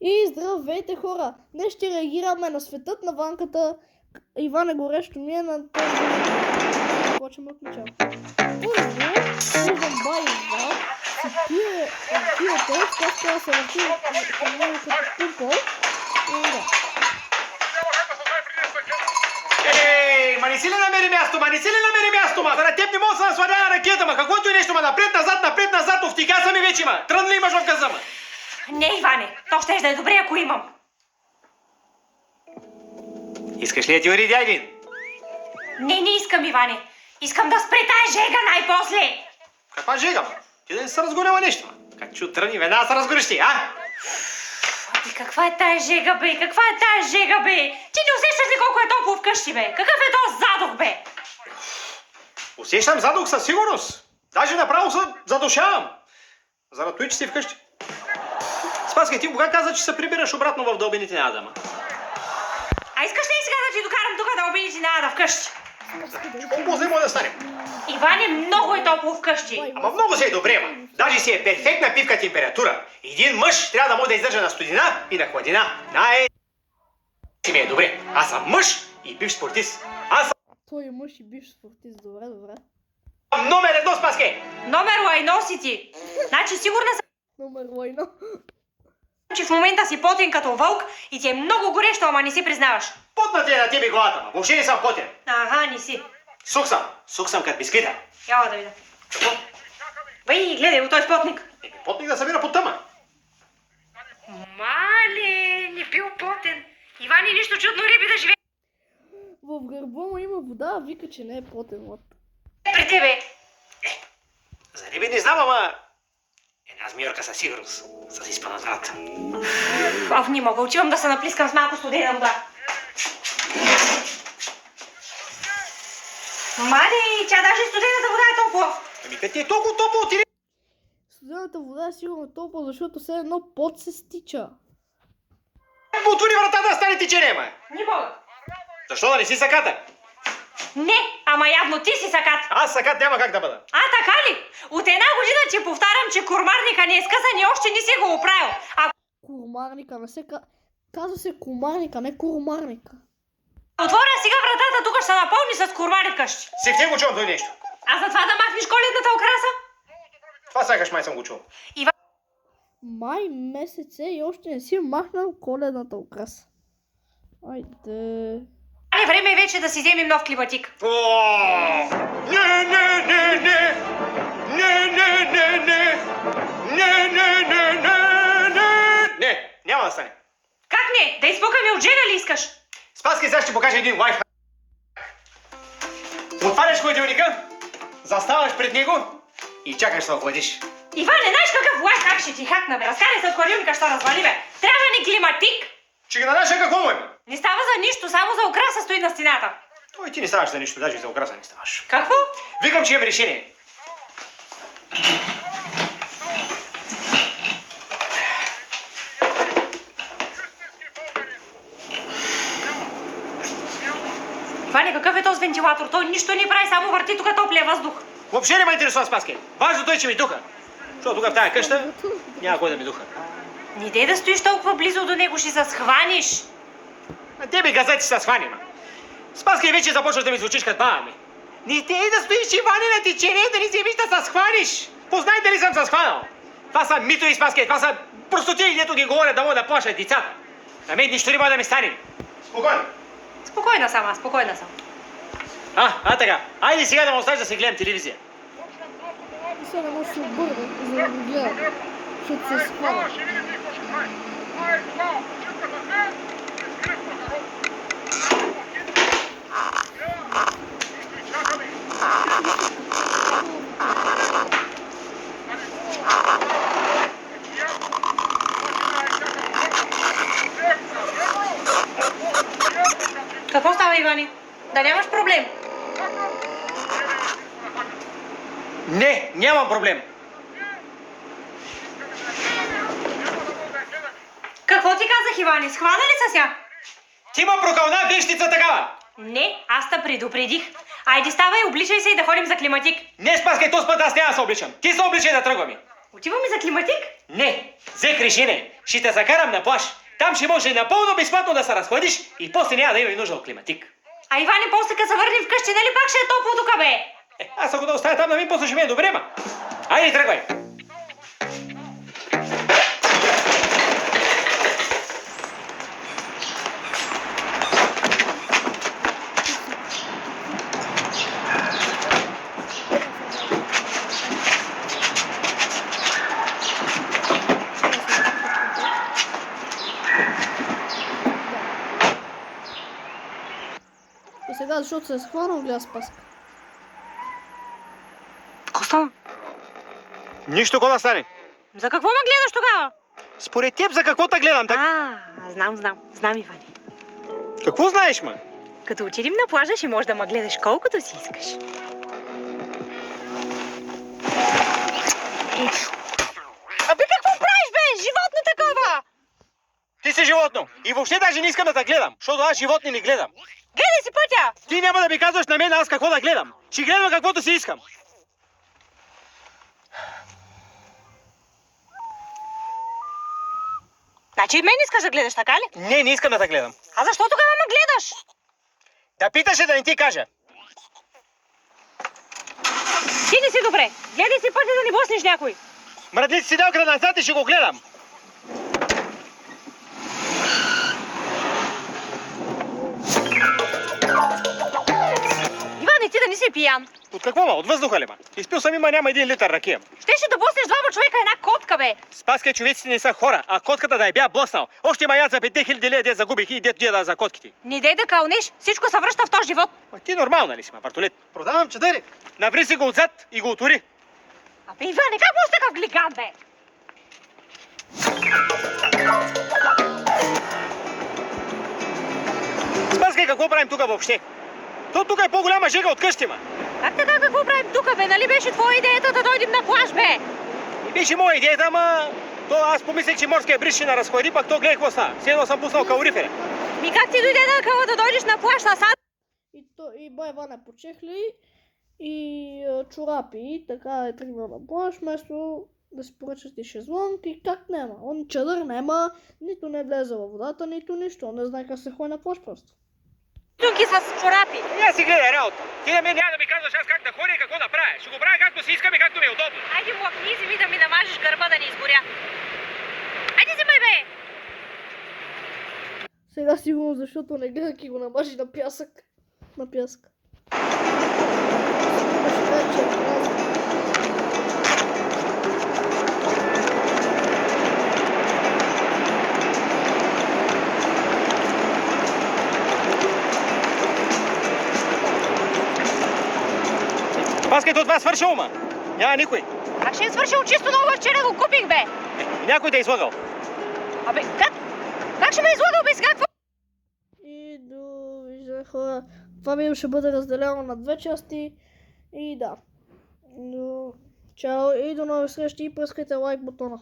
И здравейте хора! Днес ще реагираме на светът на ванката. Иване горещо ми е на този видео. Почваме от начало. Първо, виждам бай Иван, си пие пиете, след това се върти към него като купол. И да. Ей, ма не си ли намери място, ма? Да на теб не мога да се насладява ракета, ма каквото и нещо, ма напред-назад, овтика са ми вече, ма. Трън ли имаш в каза, ма? Не, Иване, то ще да е добре, ако имам. Искаш ли да ти уредя един? Не искам, Иване. Искам да спре тая жега най-после. Каква жега, ма? Ти да не се разгорява нещо, ма. Как чу тръни, веднага се разгориш ти, а? Абе, каква е тая жега, бе? Ти не усещаш ли колко е топло вкъщи, бе? Какъв е този задух, бе? Усещам задух със сигурност. Даже направо се задушавам. Заради това, че си вкъщи. Спаски, ти кога каза, че се прибираш обратно в дълбините на Адама? А искаш ли сега да ти докарам тук да обидиш на Ада вкъщи? Колко после може да станем? Иване, много е топло вкъщи. Ама много си е добре, ма. Даже си е перфектна пивка температура. Един мъж трябва да може да издържа на студена и на хладина. Си ми е добре. Аз съм мъж и бивш спортист. Той е мъж и бивш спортист. Добре. Номер едно, Спаске! Номер лайно си ти. Значи сигурна съм, Номер лайно. че в момента си потен като вълк и ти е много горещо, ама не си признаваш. Потна ти е на тебе главата, ма. Въобще не съм потен. Ага, не си. Сух съм като бисквита. Яла да видя. Какво? Бай, гледай го, той спотник. Потник да събира под тъма. Мале, не бил потен. Ивани, нищо чудно риби да живее В гърба му има вода, а вика, че не е потен лад. при тебе. За риби не знам, ама... Една змиорка със сигурност. С изпана врата. Не мога, отивам да се наплискам с малко студена вода. Мале, тя даже студената вода е толкова. Ами като ти е толкова топло, отиде. Студената вода е сигурно топла, защото все едно пот се стича. Отвори вратата да стане течение, ма. Не мога. Защо да не си саката? Не, ама явно ти си сакат. Аз сакат няма как да бъда. А, така ли? От една година ти повтарям, че кормарника не е скъсан и още не си го оправил. Кормарника, не се казва се кормарника, не кормарника. Отворя сега вратата, тук ще се напълни с кормари вкъщи. Си в те го чувам той нещо. А за това да махнеш коледната украса? Това сакаш, май съм го чул. Май месец е и още не си махнал коледната украса. Айде. Але време е вече да си вземем нов климатик. Не, няма да стане. Как не? Да изпукаме от жена ли искаш? Спаски, сега ще покажа един лайфхак. Отваряш хладилника, заставаш пред него и чакаш да се охладиш. Иване, знаеш какъв лайфхак ще ти хакна, бе? Разкарай се от хладилника, ще развали, бе. Трябва ни климатик. Ще ги надаша какво му е? Не става за нищо, само за украса стои на стената. Той ти не ставаш за нищо, даже и за украса не ставаш. Какво? Викам, че имам решение. Иване, какъв е този вентилатор? Той нищо не прави, само върти тук топлия въздух. Въобще не ме интересува, Спаске. Важното е, че ми духа. Защото тук в тази къща няма кой да ми духа. Не дей да стоиш толкова близо до него, ще се схваниш. А тебе газети се схвани, ма. Спаски, вече започваш да ми звучиш като баба ми. Не дей да стоиш, Иване, на течение, да не си виж да се схваниш. Познай дали съм се схванал. Това са митови, Спаски, това са простоти, дето ги говорят да могат да плашат децата. На мен нищо не може да ми стане. Спокойно. Спокойна съм, спокойна съм. Така. Айде сега да ме оставиш да си гледам телевизия. И сега не може да се обърне, за да го гледа. Защото се схвана. Какво става, Ивани? Да нямаш проблем? Не, нямам проблем. Какво ти казах, Ивани? Схвана ли са ся? Ти ма прокълна вещица такава. Не, аз те предупредих. Айде ставай, обличай се и да ходим за климатик. Не, Спаскай, този път аз няма да се обличам. Ти се обличай да тръгваме. Отиваме за климатик? Не, взех решение. Ще те закарам на плаж. Там ще може напълно безплатно да се разходиш и после няма да има и нужда от климатик. А Иване, после като се върнем вкъщи, нали пак ще е топло тук, бе? Аз ако да оставя там на мен, после ще ми е добре, ма. Айде, тръгвай. И сега, защото се е схванал, гледа Спаска. Какво става? Нищо, какво да стане? За какво ме гледаш тогава? Според теб за какво те гледам? Знам, Иване. Какво знаеш, ма? Като отидем на плажа, ще можеш да ме гледаш колкото си искаш. Абе, какво правиш, бе? Животно такова! Ти си животно. И въобще даже не искам да те гледам, защото аз животни не гледам. Гледай си пътя! Ти няма да ми казваш на мен аз какво да гледам. Ще гледам каквото си искам. Значи и мен искаш да гледаш, така ли? Не искам да те гледам. А защо тогава ме гледаш? Да питаше да не ти кажа. Ти не си добре. Гледай си пътя да не блъснеш някой. Мръдни си седелката назад и ще го гледам. Иване, ти да не си пиян. От какво, ма? От въздуха ли, ма? Изпил съм има няма 1 литър ракия. Щеше да блъснеш двама човека една котка, бе. Спаска, човеците не са хора, а котката да я бя блъснал. Още маят за 5000 лея, де загубих и дето деда за котките. Не дей да кълнеш, всичко се връща в този живот. Ма ти нормална ли си, ма, Бартолет? Продавам чадъри. Наври си го отзад и го отвори. Абе, Иване, как може такъв глиган, бе? Спаска, какво правим тук въобще? То тук е по-голяма жега от къщи, ма. Как така, какво правим тук, бе? Нали беше твоя идеята да дойдем на плаж, бе? И беше моя идеята, ама... То аз помислех, че морския бриз ще разходи, пак то гледай какво става. Все едно съм пуснал калорифера. Ми как ти дойде да къла да дойдеш на плаж на сад? И бай Ваня по чехли и чорапи. И така е тръгнал на плаж, вместо да си поръчаш ти шезлонг и как няма. Он чадър няма, нито не влезе във водата, нито нищо. Он не знае как се ходи на плаж просто. Тунки с чорапи. Я си гледай работа. Ти на мен няма да ми казваш аз как да ходя и какво да правя. Ще го правя както си искам и както ми е удобно. Айде, млъкни си ми да ми намажеш гърба да не изгоря. Айде взимай, бе! Сега сигурно, защото не гледах и го намажи на пясък. На пясък. Ще кажа, че е празник. Паскайте от вас свършил, ма. Няма никой. Как ще е свършил чисто ново, вчера го купих, бе? Някой да е излагал. Абе, как? Как ще ме излагал, бе, сега? Какво? И довиждане, хора. Това видео ще бъде разделено на 2 части. И да. Чао и до нови срещи и пръскайте лайк бутона.